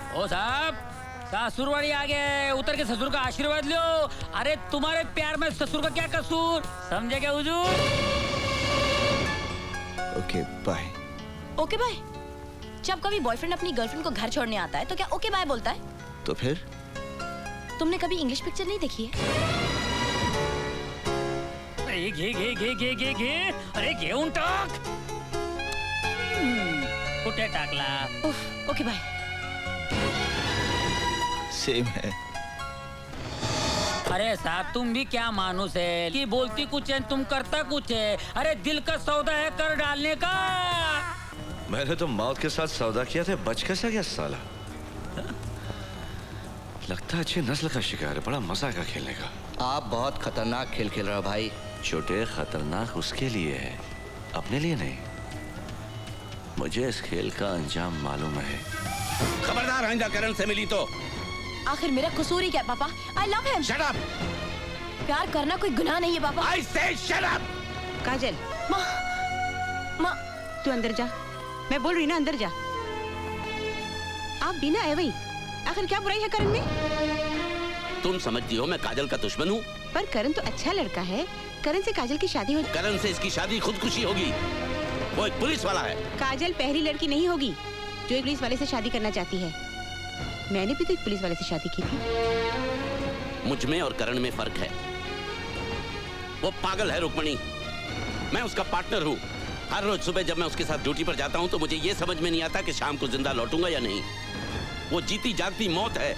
ओ साहब, सासुरवाड़ी आ गए, उतर के ससुर का आशीर्वाद लो। अरे तुम्हारे प्यार में ससुर का क्या कसूर, समझे क्या हुजूर? Okay bye. Okay bye? जब कभी बॉयफ्रेंड अपनी गर्लफ्रेंड को घर छोड़ने आता है तो क्या ओके बाय बोलता है? तो फिर? तुमने कभी इंग्लिश पिक्चर नहीं देखी है? अरे घेऊन टाक। कुठे टाकला? उफ, ओके बाय। सेम है। अरे साहब, तुम भी क्या मानुस है कि बोलती कुछ है तुम करता कुछ है। अरे दिल का सौदा है कर डालने का। मैंने तो मौत के साथ सौदा किया था, बच कैसे गया साला? लगता है अच्छी नस्ल का शिकार है, बड़ा मजा आएगा खेलने का। आप बहुत खतरनाक खेल खेल रहे हो भाई। छोटे, खतरनाक उसके लिए है, अपने लिए नहीं। मुझे इस खेल का अंजाम मालूम है। खबरदार आइंदा करण से मिली तो। आखिर मेरा कसूर ही क्या पापा? I love him. Shut up! प्यार करना कोई गुनाह नहीं है पापा। I say shut up! काजल, माँ, माँ, तू अंदर जा। मैं बोल रही ना, अंदर जा। आप भी ना आए वही। आखिर क्या बुराई है करण में? तुम समझती हो मैं काजल का दुश्मन हूँ? पर करण तो अच्छा लड़का है। करण से काजल की शादी हो। करण से इसकी शादी खुदकुशी होगी। वो एक पुलिस वाला है। काजल पहली लड़की नहीं होगी जो एक पुलिस वाले से शादी करना चाहती है। मैंने भी तो एक पुलिस वाले से शादी की थी। मुझ में और करण में फर्क है। वो पागल है रुक्मणी, मैं उसका पार्टनर हूँ। हर रोज सुबह जब मैं उसके साथ ड्यूटी पर जाता हूँ तो मुझे ये समझ में नहीं आता कि शाम को जिंदा लौटूंगा या नहीं। वो जीती जागती मौत है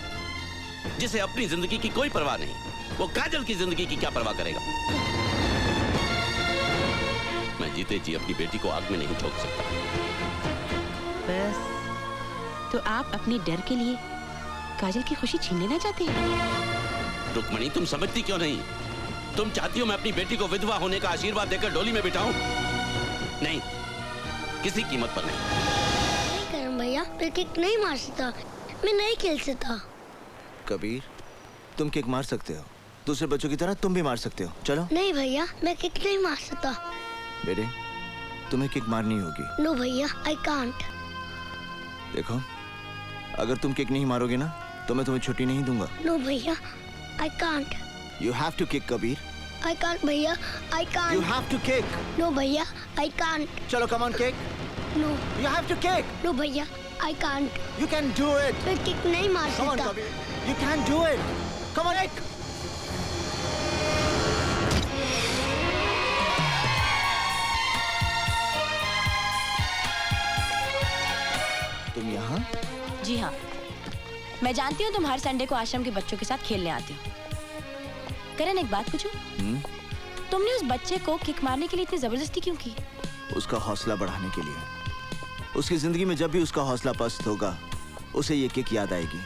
जिसे अपनी जिंदगी की कोई परवाह नहीं। वो काजल की जिंदगी की क्या परवाह करेगा? मैं जीते जी अपनी बेटी को आग में नहीं ठोक सकता। बस तो आप अपने डर के लिए काजल की खुशी छीन लेना चाहते हैं? रुक्मणी, तुम समझती क्यों नहीं? तुम चाहती हो मैं अपनी बेटी को विधवा होने का आशीर्वाद देकर डोली में बिठाऊं? नहीं, किसी कीमत पर नहीं। नहीं करण भैया, मैं किक नहीं मार सकता, मैं नहीं खेल सकता। कबीर, तुम किक मार सकते हो, दूसरे बच्चों की तरह तुम भी मार सकते हो। चलो। नहीं भैया, मैं किक नहीं मार सकता। बेटे, तुम्हें किक मारनी होगी। नो भैया, आई कांट। देखो, अगर तुम किक नहीं मारोगे ना तो मैं तुम्हें छुट्टी नहीं दूंगा। नो भैया, I can't. You have to kick, Kabir. I can't भैया, I can't. You have to kick. No भैया, I can't. चलो, come on, kick. No. You have to kick. No भैया, I can't. You can do it. मैं kick नहीं मार Come on, सकता। Kabir. You can do it. Come on, kick. तुम यहाँ? जी हाँ, मैं जानती हूँ तुम हर संडे को आश्रम के बच्चों के साथ खेलने आती हो। करण, एक बात पूछूं? तुमने उस बच्चे को किक मारने के लिए इतनी जबरदस्ती क्यों की? उसका हौसला बढ़ाने के लिए। उसकी जिंदगी में जब भी उसका हौसला पस्त होगा, उसे ये किक याद आएगी।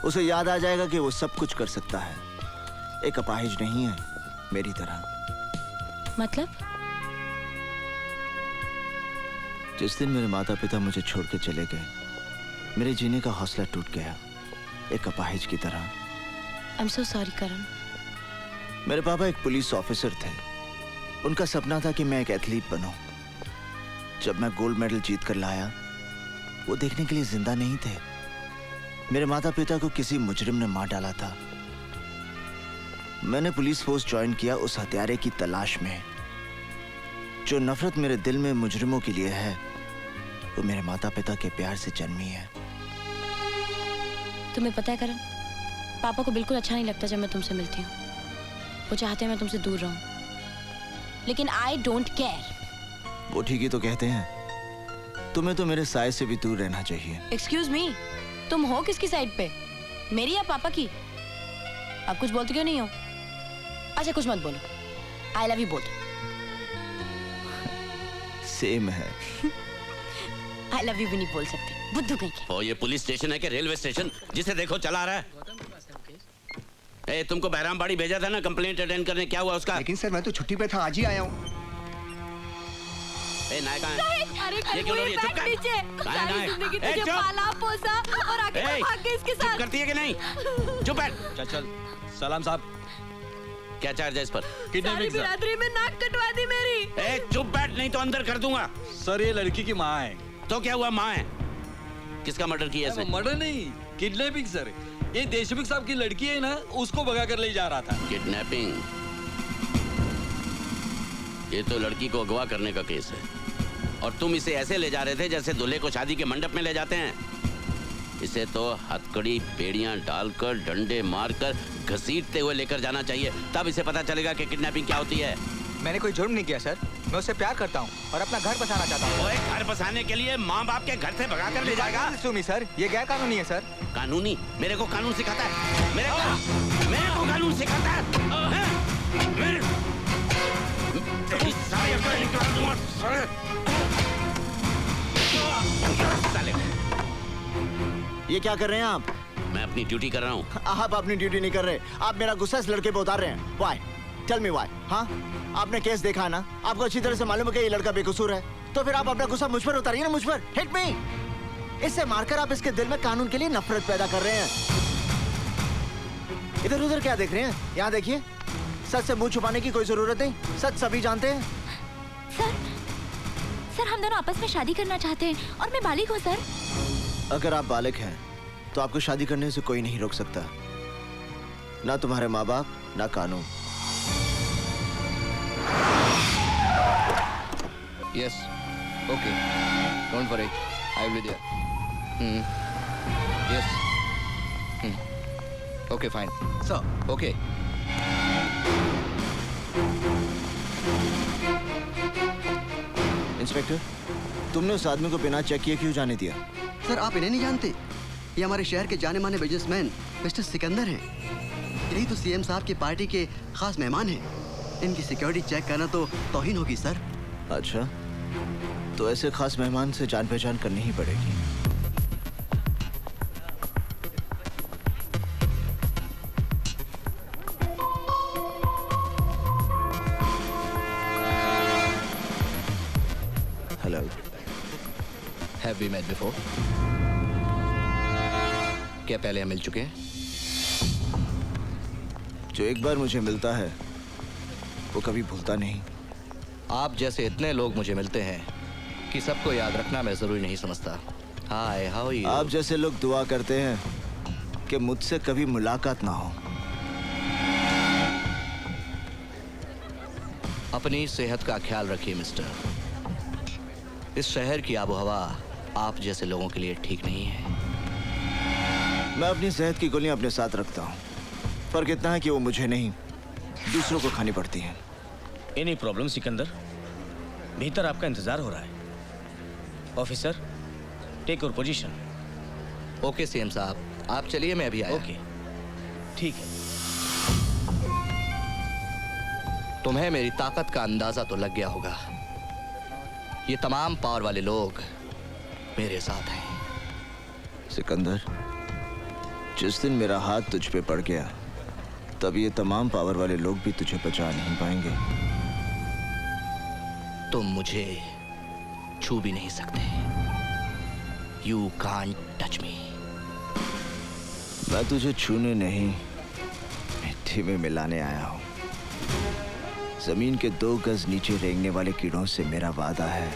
उसे याद आ जाएगा कि वो सब कुछ कर सकता है, एक अपाहिज नहीं है मेरी तरह। मतलब? जिस दिन मेरे माता पिता मुझे छोड़ के चले गए, मेरे जीने का हौसला टूट गया, एक अपाहिज की तरह। I'm so sorry, करण। मेरे पापा एक पुलिस ऑफिसर थे। उनका सपना था कि मैं एक एथलीट बनूं। जब मैं गोल्ड मेडल जीत कर लाया, वो देखने के लिए जिंदा नहीं थे। मेरे माता पिता को किसी मुजरिम ने मार डाला था। मैंने पुलिस फोर्स ज्वाइन किया उस हत्यारे की तलाश में। जो नफरत मेरे दिल में मुजरिमों के लिए है, वो मेरे माता पिता के प्यार से जन्मी है। तुम्हें पता है करण, पापा को बिल्कुल अच्छा नहीं लगता जब मैं तुमसे मिलती हूँ। वो चाहते हैं मैं तुमसे दूर रहूं, लेकिन आई डोंट केयर। वो ठीक ही तो कहते हैं। तुम्हें तो मेरे साय से भी दूर रहना चाहिए। एक्सक्यूज मी, तुम हो किसकी साइड पे, मेरी या पापा की? आप कुछ बोलते क्यों नहीं हो? अच्छा, कुछ मत बोलो, आई लव यू बोल। सेम है। आई लव यू भी नहीं बोल सकते, बुद्धू कहीं के। ओ, ये पुलिस स्टेशन है कि रेलवे स्टेशन? जिसे देखो चला रहा है। ए, तुमको बहरामबाड़ी भेजा था ना कंप्लेंट अटेंड करने, क्या हुआ उसका? लेकिन सर मैं तो छुट्टी पे था, आज ही आया हूँ। ए, नाय कहाँ है? ये क्यों हो रही है? चुप कर। सारी जिंदगी तुझे पाला पोसा और आगे भाग के इसके साथ। चुप करती है कि नहीं? चुप बैठ। चल सलाम साहब। क्या चार्ज है इस पर? सारी बिरादरी में नाक कटवा दी मेरी। ए, चुप बैठ, नहीं तो अंदर कर दूंगा। सर, ये लड़की की माँ है। तो क्या हुआ, माँ है? किसका मर्डर किया इसने? मर्डर नहीं, किडनैपिंग सर। ये देशमुख साहब की लड़की है ना, उसको भगा कर ले जा रहा था। किडनैपिंग? ये तो लड़की को अगवा करने का केस है, और तुम इसे ऐसे ले जा रहे थे जैसे दूल्हे को शादी के मंडप में ले जाते हैं। इसे तो हथकड़ी बेड़ियां डालकर, डंडे मारकर, घसीटते हुए लेकर जाना चाहिए, तब इसे पता चलेगा कि किडनैपिंग क्या होती है। मैंने कोई जुर्म नहीं किया सर, मैं उससे प्यार करता हूँ और अपना घर बसाना चाहता हूँ। ओए, घर बसाने के लिए माँ बाप के घर से भगा कर ले जाएगा? सुमी सर, ये गैर कानूनी है सर। कानूनी? मेरे को कानून सिखाता है? मेरे को कानून सिखाता है? तेरी सारी अकल निकाल दूंगा साले। ये क्या कर रहे हैं आप? मैं अपनी ड्यूटी कर रहा हूँ। आप अपनी ड्यूटी नहीं कर रहे, आप मेरा गुस्सा इस लड़के पे उतार रहे हैं। Why? Tell me why? हाँ, आपने केस देखा है ना, आपको अच्छी तरह से मालूम है कि ये लड़का बेकसूर है, तो फिर आप अपना गुस्सा मुझ पर उतारिए ना, मुझ पर। Hit me! इससे मारकर आप इसके दिल में कानून के लिए नफरत पैदा कर रहे हैं। इधर उधर क्या देख रहे हैं? यहाँ देखिए, सच से मुंह छुपाने की कोई जरूरत नहीं, सच सभी जानते हैं। सर हम दोनों आपस में शादी करना चाहते हैं और मैं बालिग हूँ सर। अगर आप बालिग हैं तो आपको शादी करने से कोई नहीं रोक सकता, ना तुम्हारे माँ बाप, ना कानून। Yes. Okay. Don't worry. I will be there. Yes. Okay, fine. Sir, Okay. Inspector, तुमने उस आदमी को बिना चेक किए क्यों जाने दिया? सर आप इन्हें नहीं जानते, ये हमारे शहर के जाने माने बिजनेसमैन मिस्टर सिकंदर हैं। यही तो सीएम साहब की पार्टी के खास मेहमान हैं। इनकी सिक्योरिटी चेक करना तो तौहीन होगी सर। अच्छा, तो ऐसे खास मेहमान से जान पहचान करनी ही पड़ेगी। Hello. Have we met before? क्या पहले हम मिल चुके हैं? जो एक बार मुझे मिलता है वो कभी भूलता नहीं। आप जैसे इतने लोग मुझे मिलते हैं कि सबको याद रखना मैं जरूरी नहीं समझता। हाय, हाउ आर यू? आप जैसे लोग दुआ करते हैं कि मुझसे कभी मुलाकात ना हो। अपनी सेहत का ख्याल रखिए मिस्टर। इस शहर की आबोहवा आप जैसे लोगों के लिए ठीक नहीं है। मैं अपनी सेहत की गोलियां अपने साथ रखता हूँ, फर्क इतना है कि वो मुझे नहीं, दूसरों को खानी पड़ती हैं। Any problem Sikandar? भीतर आपका इंतजार हो रहा है। Officer, take your position. Okay CM साहब, आप चलिए, मैं अभी आया। ओके, ठीक है। तुम्हें मेरी ताकत का अंदाजा तो लग गया होगा। ये तमाम पावर वाले लोग मेरे साथ हैं। सिकंदर, जिस दिन मेरा हाथ तुझ पे पड़ गया तब ये तमाम पावर वाले लोग भी तुझे बचा नहीं पाएंगे। तुम मुझे छू भी नहीं सकते। You can't touch me. मैं तुझे छूने नहीं, मिट्टी में मिलाने आया हूँ। जमीन के 2 गज नीचे रेंगने वाले कीड़ों से मेरा वादा है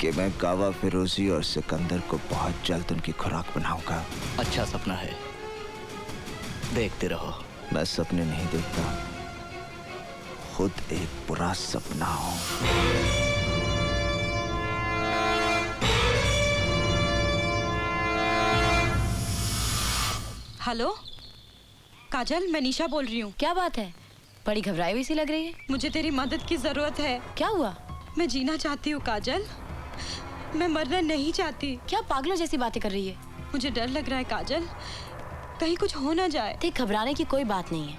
कि मैं कावा फिरोजी और सिकंदर को बहुत जल्द उनकी खुराक बनाऊंगा। अच्छा सपना है, देखते रहो। मैं सपने नहीं देखता, खुद एक बुरा सपना हूँ। हेलो काजल, मैं निशा बोल रही हूँ। क्या बात है, बड़ी घबराई हुई सी लग रही है। मुझे तेरी मदद की जरूरत है। क्या हुआ? मैं जीना चाहती हूँ काजल, मैं मरना नहीं चाहती। क्या पागलों जैसी बातें कर रही है? मुझे डर लग रहा है काजल, कहीं कुछ हो ना जाए। देख, घबराने की कोई बात नहीं है,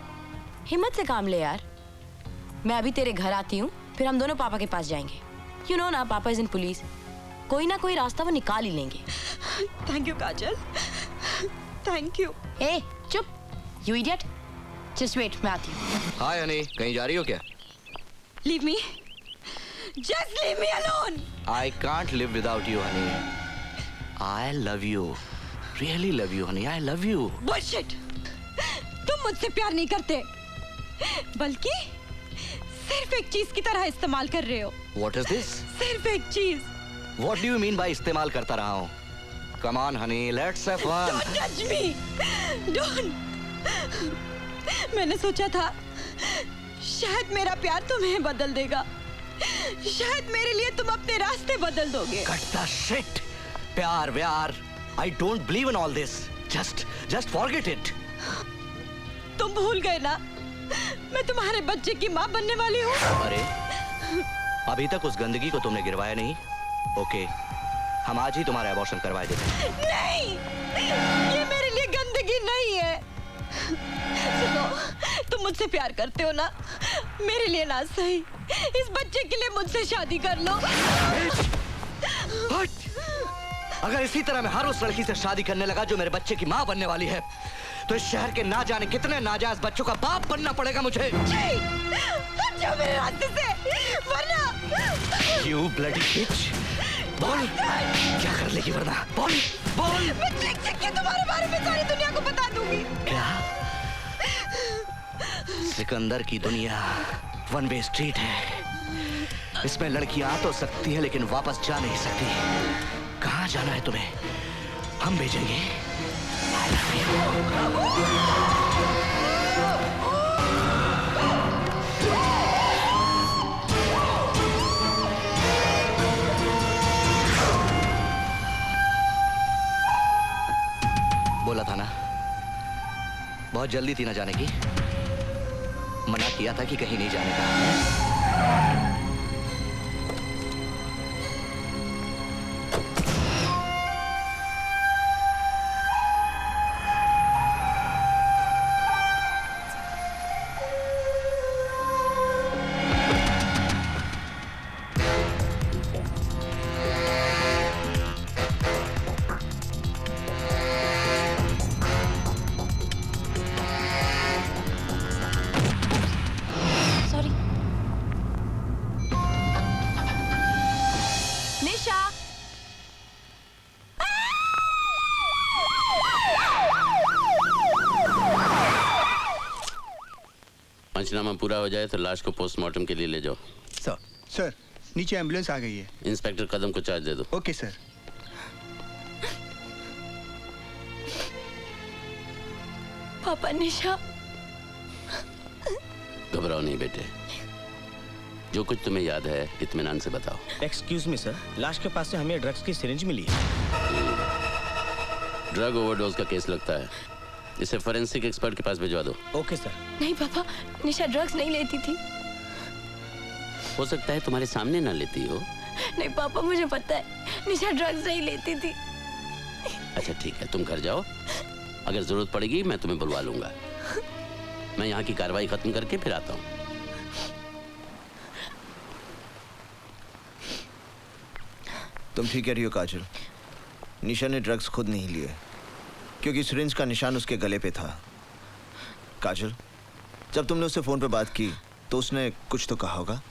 हिम्मत से काम ले यार। मैं अभी तेरे घर आती हूँ, फिर हम दोनों पापा के पास जाएंगे। यू नो ना, पापा इज इन पुलिस, कोई ना कोई रास्ता वो निकाल ही लेंगे। Thank you Kajal, thank you. ए चुप, यू इडियट, जस्ट वेट, मैं आती हूँ। हाय हनी, कहीं जा रही हो क्या? Leave me, just leave me alone. I can't live without you, honey. I love you. Really love you, honey. I love you. Bullshit, तुम मुझसे प्यार नहीं करते, बल्कि सिर्फ एक चीज की तरह इस्तेमाल कर रहे हो। What is this? सिर्फ एक चीज, What do you mean by इस्तेमाल करता रहा हूँ? Come on, honey, let's have fun. Don't touch me. Don't. मैंने सोचा था शायद मेरा प्यार तुम्हें बदल देगा, शायद मेरे लिए तुम अपने रास्ते बदल दोगे। Cut the shit. प्यार व्यार. I don't believe in all this. Just forget it. तुम भूल गए ना, मैं तुम्हारे बच्चे की माँ बनने वाली हूँ। अरे, अभी तक उस गंदगी को तुमने गिरवाया नहीं? ओके, हम आज ही तुम्हारा अबॉर्शन करवा देते हैं। नहीं, ये मेरे लिए गंदगी नहीं है। सुनो, तुम मुझसे प्यार करते हो ना? मेरे लिए ना सही, इस बच्चे के लिए मुझसे शादी कर लो। हट! अगर इसी तरह मैं हर उस लड़की से शादी करने लगा जो मेरे बच्चे की माँ बनने वाली है, तो इस शहर के ना जाने कितने नाजायज बच्चों का बाप बनना पड़ेगा मुझे। हट जाओ मेरे रास्ते से, वरना। You bloody bitch! बोल, क्या कर लेगी वरना? बोल! मैं चिक के तुम्हारे बारे में सारी दुनिया को बता दूंगी। क्या? सिकंदर की दुनिया वन वे स्ट्रीट है। इसमें लड़कियां आ तो सकती है लेकिन वापस जा नहीं सकती। कहाँ जाना है तुम्हें? हम भेजेंगे। बोला था ना, बहुत जल्दी थी ना जाने की। मना किया था कि कहीं नहीं जाने का। पंचनामा पूरा हो जाए तो लाश को पोस्टमार्टम के लिए ले जाओ। सर, नीचे एम्बुलेंस आ गई है। इंस्पेक्टर कदम को चार्ज दे दो। Okay sir. पापा, निशा। घबराओ नहीं बेटे, जो कुछ तुम्हें याद है इत्मीनान से बताओ। एक्सक्यूज मी सर, लाश के पास से हमें ड्रग्स की सिरिंज मिली है। ड्रग ओवरडोज का केस लगता है, इसे फोरेंसिक एक्सपर्ट के पास भिजवा दो। Okay sir. नहीं पापा, निशा ड्रग्स नहीं लेती थी। हो सकता है तुम्हारे सामने ना लेती हो। नहीं पापा, मुझे पता है निशा ड्रग्स नहीं लेती थी। अच्छा ठीक है, तुम घर जाओ, अगर जरूरत पड़ेगी मैं तुम्हें बुलवा लूंगा। मैं यहाँ की कार्रवाई खत्म करके फिर आता हूँ। तुम ठीक कह रही हो काजल, निशा ने ड्रग्स खुद नहीं लिए क्योंकि सिरिंज का निशान उसके गले पे था। काजल, जब तुमने उससे फोन पे बात की तो उसने कुछ तो कहा होगा।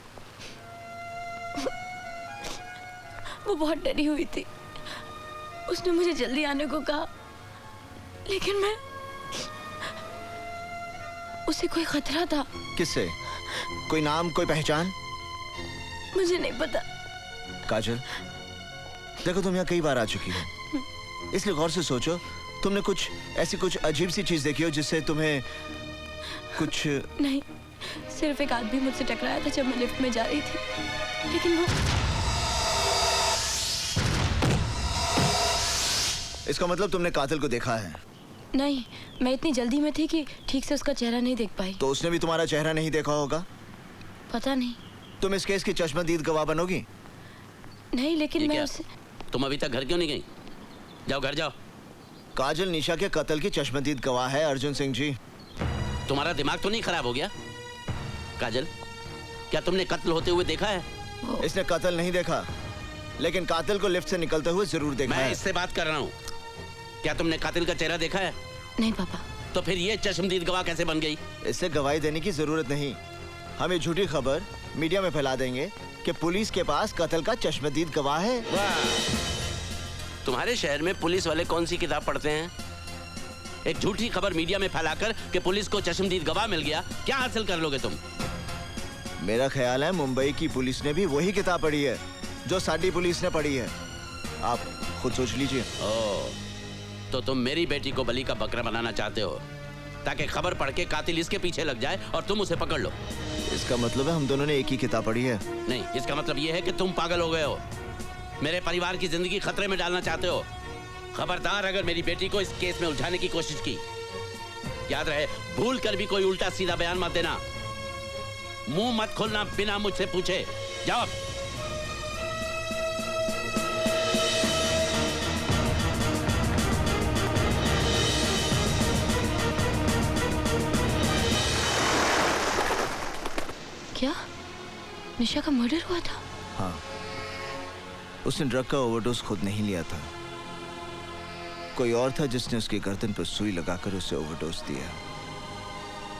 वो बहुत डरी हुई थी, उसने मुझे जल्दी आने को कहा, लेकिन मैं उसे कोई खतरा था। किससे? कोई नाम, कोई पहचान? मुझे नहीं पता। काजल, देखो तुम यहाँ कई बार आ चुकी हो, इसलिए गौर से सोचो, तुमने कुछ अजीब सी चीज देखी हो जिससे तुम्हें कुछ। नहीं, सिर्फ एक आदमी मुझसे टकराया था जब मैं लिफ्ट में जा रही थी, लेकिन वो। इसका मतलब तुमने कातिल को देखा है? नहीं, मैं इतनी जल्दी में थी कि ठीक से उसका चेहरा नहीं देख पाई। तो उसने भी तुम्हारा चेहरा नहीं देखा होगा? पता नहीं। तुम इस केस की चश्मदीद गवाह बनोगी? नहीं, लेकिन मैं उसे। तुम अभी तक घर क्यों नहीं गई? जाओ घर जाओ। काजल निशा के कत्ल की चश्मदीद गवाह है अर्जुन सिंह जी। तुम्हारा दिमाग तो नहीं खराब हो गया? काजल, क्या तुमने कत्ल होते हुए देखा है? इसने कत्ल नहीं देखा, लेकिन कातिल को लिफ्ट से निकलते हुए जरूर देखा है। मैं इससे बात कर रहा हूँ, क्या तुमने कातिल का चेहरा देखा है? नहीं पापा। तो फिर ये चश्मदीद गवाह कैसे बन गई? इससे गवाही देने की जरूरत नहीं, हम ये झूठी खबर मीडिया में फैला देंगे कि पुलिस के पास कत्ल का चश्मदीद गवाह है। तुम्हारे शहर में पुलिस वाले कौन सी किताब पढ़ते हैं? एक झूठी खबर मीडिया में फैलाकर कि पुलिस को चश्मदीद गवाह मिल गया, क्या हासिल कर लोगे तुम? मेरा ख्याल है मुंबई की पुलिस ने भी वही किताब पढ़ी है, जो साडी पुलिस ने पढ़ी है। आप खुद सोच लीजिए। ओ, तो तुम मेरी बेटी को बलि का बकरा बनाना चाहते हो ताकि खबर पढ़ के कातिल इसके पीछे लग जाए और तुम उसे पकड़ लो। इसका मतलब है हम दोनों ने एक ही किताब पढ़ी है। नहीं, इसका मतलब यह है कि तुम पागल हो गए हो, मेरे परिवार की जिंदगी खतरे में डालना चाहते हो। खबरदार अगर मेरी बेटी को इस केस में उलझाने की कोशिश की, याद रहे भूल कर भी कोई उल्टा सीधा बयान मत देना। मुंह मत खोलना बिना मुझसे पूछे। जाओ। क्या निशा का मर्डर हुआ था? हाँ, उसने ड्रग का ओवरडोज खुद नहीं लिया था। कोई और था जिसने उसकी गर्दन पर सुई लगाकर उसे ओवरडोज दिया।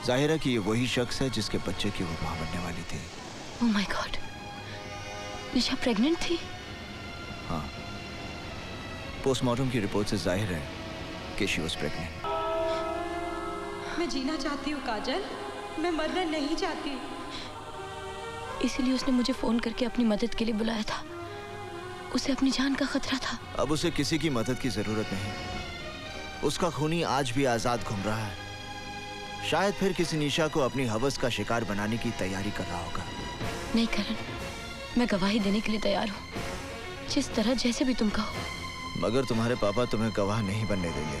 जाहिर है कि ये वही शख्स है जिसके बच्चे की वो मां बनने वाली थी। Oh my God, Nisha pregnant थी? हाँ, पोस्टमार्टम की रिपोर्ट से जाहिर है कि शी वाज प्रेग्नेंट। मैं जीना चाहती हूँ काजल, मैं मरना नहीं चाहती। इसीलिए उसने मुझे फोन करके अपनी मदद के लिए बुलाया था। उसे अपनी जान का खतरा था। अब उसे किसी की मदद की जरूरत नहीं। उसका खूनी आज भी आजाद घूम रहा है। शायद फिर किसी निशा को अपनी हवस का शिकार बनाने की तैयारी कर रहा होगा। नहीं करण, मैं गवाही देने के लिए तैयार हूँ, जिस तरह जैसे भी तुम कहो। मगर तुम्हारे पापा तुम्हें गवाह नहीं बनने देंगे।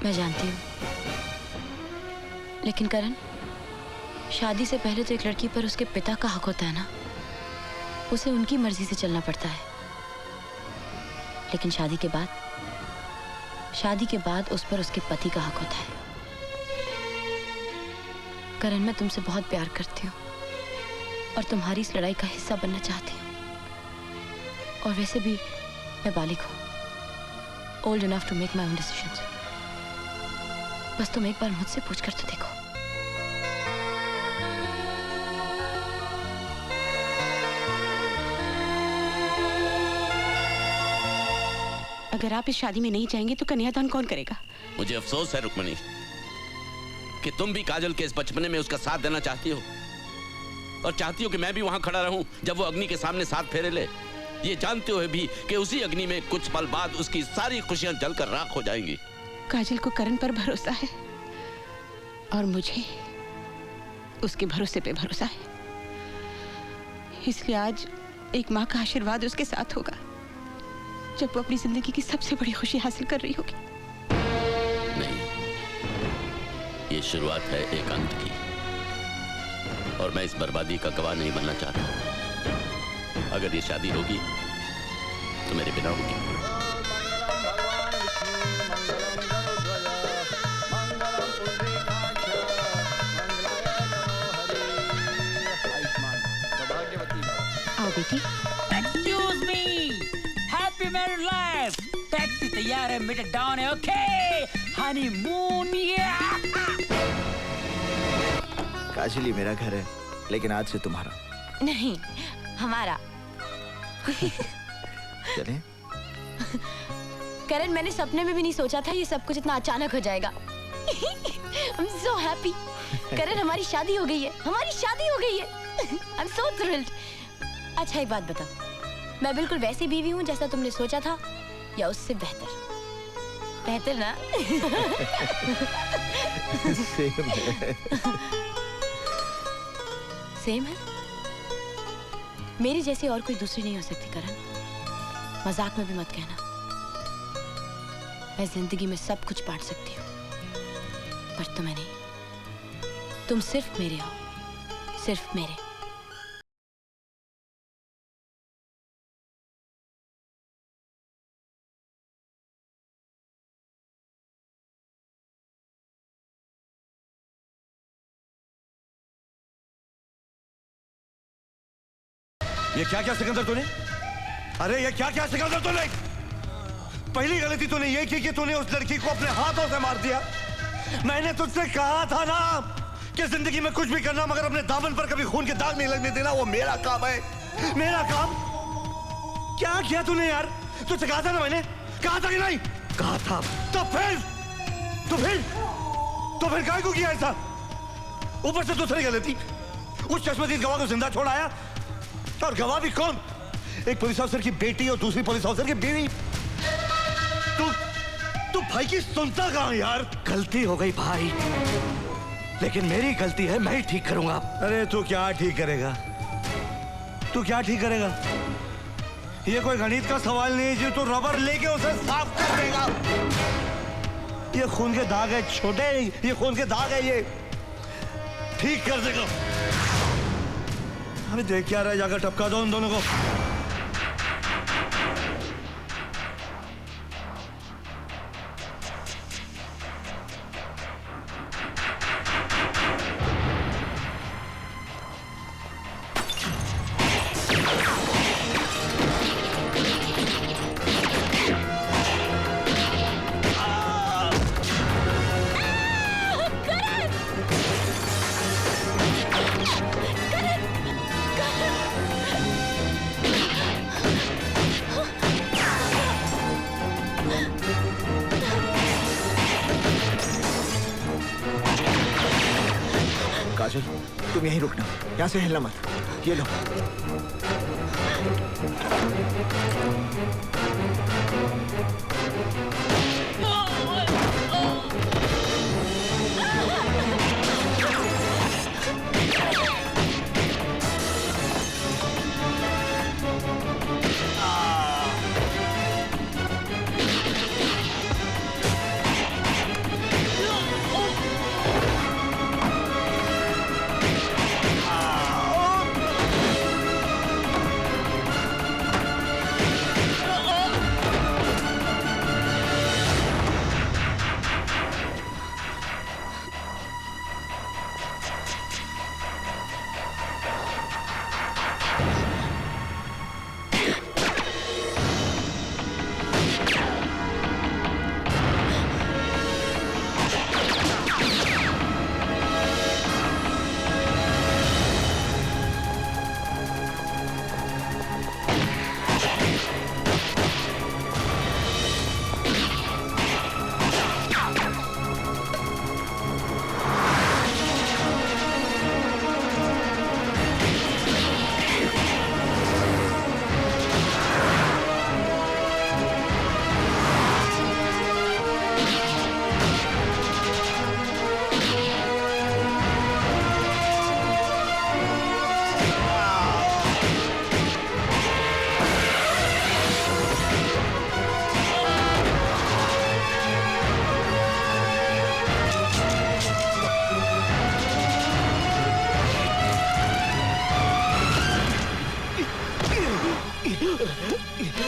मैं जानती हूँ, लेकिन करण, शादी से पहले तो एक लड़की पर उसके पिता का हक होता है ना। उसे उनकी मर्जी से चलना पड़ता है। लेकिन शादी के बाद उस पर उसके पति का हक होता है। करण, मैं तुमसे बहुत प्यार करती हूँ और तुम्हारी इस लड़ाई का हिस्सा बनना चाहती हूँ। और वैसे भी मैं बालिग हूँ, old enough to make my own decisions. बस तुम एक बार मुझसे पूछ कर तो देखो। अगर आप इस शादी में नहीं जाएंगे तो कन्यादान कौन करेगा? मुझे अफसोस है रुक्मणी कि तुम भी काजल के इस बचपने में उसका साथ देना चाहती हो, और चाहती हो कि मैं भी वहां खड़ा रहूं जब वो अग्नि के सामने साथ फेरे ले, ये जानते हुए भी कि उसी अग्नि में कुछ पल बाद उसकी सारी खुशियां जलकर राख हो जाएंगी। काजल को करण पर भरोसा है और मुझे उसके भरोसे पे भरोसा है। इसलिए आज एक माँ का आशीर्वाद उसके साथ होगा जब वो अपनी जिंदगी की सबसे बड़ी खुशी हासिल कर रही होगी। नहीं, ये शुरुआत है एक अंत की, और मैं इस बर्बादी का गवाह नहीं बनना चाहता। अगर ये शादी होगी तो मेरे बिना होगी। आओ बेटी। Excuse me, happy married life. Taxi तैयार है, मीटर डाउन है। Okay, honeymoon. काजल, ये मेरा घर है, लेकिन आज से तुम्हारा नहीं, हमारा। चलें? करण, मैंने सपने में भी नहीं सोचा था ये सब कुछ इतना अचानक हो जाएगा। I'm so happy। करण, हमारी शादी हो गई है, हमारी शादी हो गई है। I'm so thrilled। अच्छा, एक बात बताओ, मैं बिल्कुल वैसी बीवी हूँ जैसा तुमने सोचा था, या उससे बेहतर? बेहतर ना? सेम है। सेम है? मेरी जैसी और कोई दूसरी नहीं हो सकती करण। मजाक में भी मत कहना। मैं जिंदगी में सब कुछ बांट सकती हूँ, पर तुम्हें नहीं। तुम सिर्फ मेरे हो, सिर्फ मेरे। ये क्या क्या सिकंदर तूने? अरे ये क्या क्या सिकंदर तूने? पहली गलती तूने ये की कि तूने उस लड़की को अपने हाथों से मार दिया। मैंने तुझसे कहा था ना कि जिंदगी में कुछ भी करना मगर अपने दामन पर कभी खून के दाग नहीं लगने देना। वो मेरा काम है, मेरा काम। क्या किया तूने यार? तुझसे कहा था ना, मैंने कहा था कि नहीं? कहा था। तो फिर काय को किया ऐसा? ऊपर से दूसरी गलती, उस चश्मदीद गवाह को जिंदा छोड़ाया और गवाह भी कौन? एक पुलिस ऑफिसर की बेटी और दूसरी पुलिस ऑफिसर की बीवी। तू भाई की सुनता कहां यार? गलती हो गई भाई, लेकिन मेरी गलती है, मैं ही ठीक करूंगा। अरे तू क्या ठीक करेगा? तू क्या ठीक करेगा? ये कोई गणित का सवाल नहीं है जो तू रबर लेके उसे साफ कर देगा। ये खून के दाग है छोटे, ये खून के दाग है, ये ठीक कर देगा। अरे देख क्या रहा है, जाकर टपका दो उन दोनों को। काजल, तुम यहीं रुकना, यहाँ से हिलना मत। ये लो।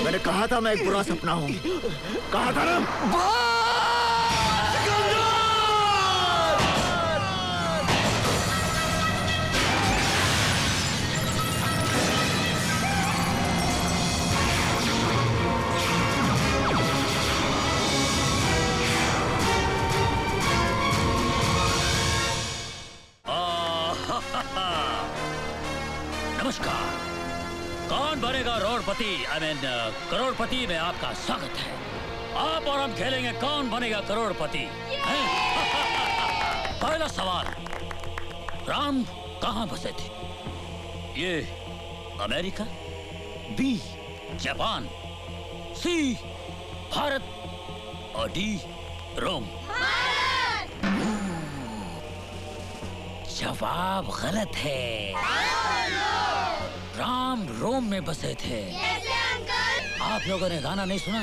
मैंने कहा था मैं एक बुरा सपना हूं, कहा था ना। नमस्कार। कौन बनेगा रोडपति, करोड़पति में आपका स्वागत है। आप और हम खेलेंगे कौन बनेगा करोड़पति। पहला सवाल, राम कहाँ बसे थे? ये अमेरिका, बी जापान, सी भारत और डी रोम। जवाब गलत है। राम रोम में बसे थे। आप लोगों ने गाना नहीं सुना?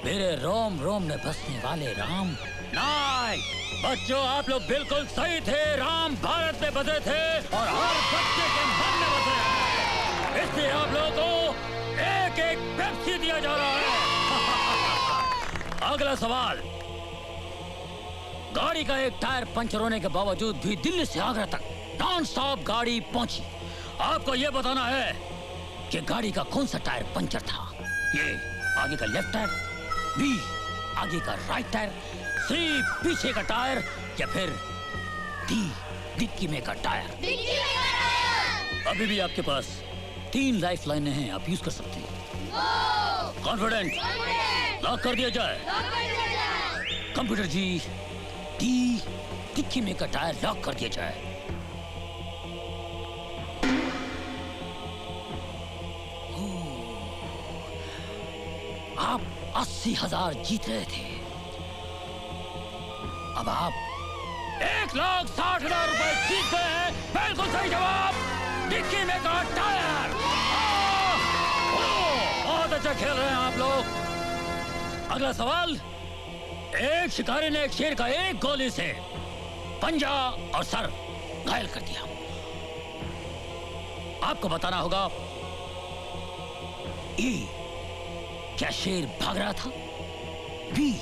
मेरे रोम रोम में बसने वाले राम। नहीं बच्चों, आप लोग बिल्कुल सही थे। राम भारत में बसे थे और हर बच्चे के मन में बसे हैं। इसलिए आप लोगों को एक एक पेप्सी दिया जा रहा है। अगला सवाल, गाड़ी का एक टायर पंचर होने के बावजूद भी दिल्ली से आगरा तक नॉन स्टॉप गाड़ी पहुंची। आपको यह बताना है कि गाड़ी का कौन सा टायर पंचर था। ये आगे का लेफ्ट टायर, बी आगे का राइट टायर, सी पीछे का टायर या फिर डी डिक्की में का टायर। अभी भी आपके पास 3 लाइफ लाइनें हैं, आप यूज कर सकते हैं। कॉन्फिडेंट? लॉक कर दिया जाए। कंप्यूटर जी, डी डिक्की में का टायर लॉक कर दिया जाए। आप 80,000 जीत रहे थे। अब आप 1,60,000 रुपए जीत गए हैं। बिल्कुल सही जवाब। डिक्की में का टायर। बहुत अच्छा खेल रहे हैं आप लोग। अगला सवाल। एक शिकारी ने एक शेर का एक गोली से पंजा और सर घायल कर दिया। आपको बताना होगा ए, क्या शेर भाग रहा था? बी,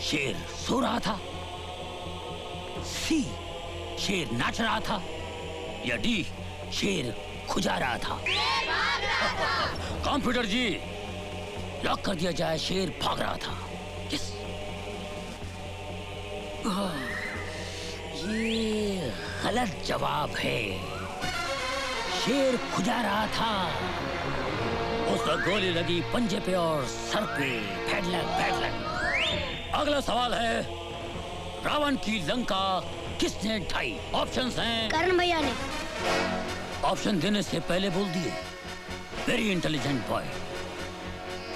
शेर सो रहा था? सी, शेर नाच रहा था? या डी, शेर खुजा रहा था? कंप्यूटर जी, लॉक कर दिया जाए। शेर भाग रहा था। यस। ये गलत जवाब है। शेर खुजा रहा था। उसका गोली लगी पंजे पे और सर पे। फैडलक। अगला सवाल है, रावण की लंका किसने ढाई? ऑप्शंस हैं। करण भैया ने। ऑप्शन देने से पहले बोल दिए। Very intelligent boy.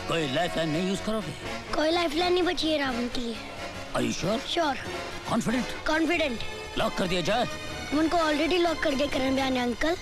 कोई लाइफलाइन नहीं यूज करोगे? कोई लाइफलाइन नहीं बची है रावण के लिए। Are you sure? Sure. Confident? Confident. Lock कर दिया जाए? उनको ऑलरेडी लॉक कर दिया करण भैया ने अंकल।